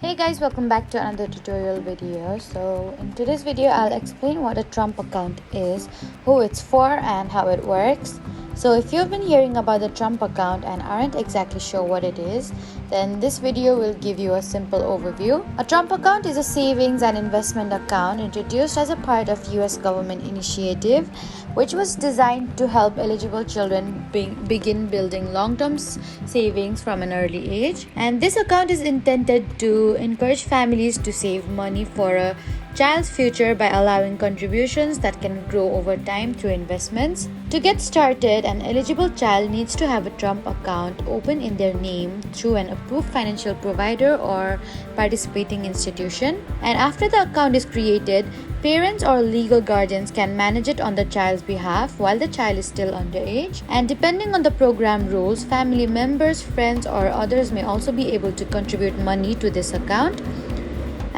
Hey guys, welcome back to another tutorial video. So in today's video I'll explain what a Trump account is, who it's for and how it works. So if you've been hearing about the Trump account and aren't exactly sure what it is, then this video will give you a simple overview. A Trump account is a savings and investment account introduced as a part of US government initiative which was designed to help eligible children begin building long-term savings from an early age. And this account is intended to encourage families to save money for a child's future by allowing contributions that can grow over time through investments. To get started, an eligible child needs to have a Trump account open in their name through an approved financial provider or participating institution. And after the account is created, parents or legal guardians can manage it on the child's behalf while the child is still underage. And depending on the program rules, family members, friends, or others may also be able to contribute money to this account.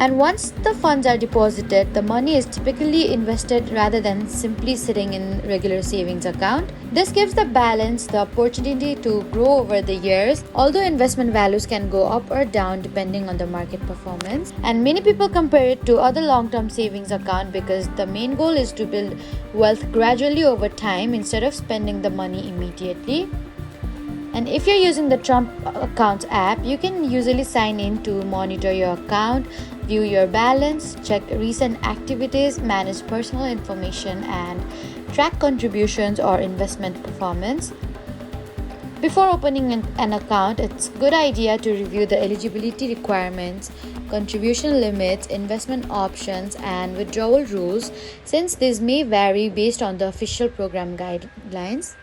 And once the funds are deposited, the money is typically invested rather than simply sitting in regular savings account. This gives the balance the opportunity to grow over the years, although investment values can go up or down depending on the market performance. And many people compare it to other long-term savings account because the main goal is to build wealth gradually over time instead of spending the money immediately. And if you're using the Trump Accounts app, you can usually sign in to monitor your account, view your balance, check recent activities, manage personal information, and track contributions or investment performance. Before opening an account, it's a good idea to review the eligibility requirements, contribution limits, investment options, and withdrawal rules, since these may vary based on the official program guidelines.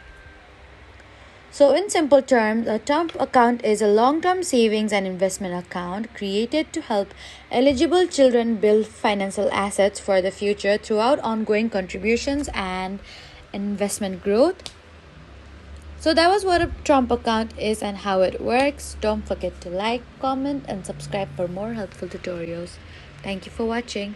So in simple terms, a Trump account is a long-term savings and investment account created to help eligible children build financial assets for the future throughout ongoing contributions and investment growth. So that was what a Trump account is and how it works. Don't forget to like, comment, and subscribe for more helpful tutorials. Thank you for watching.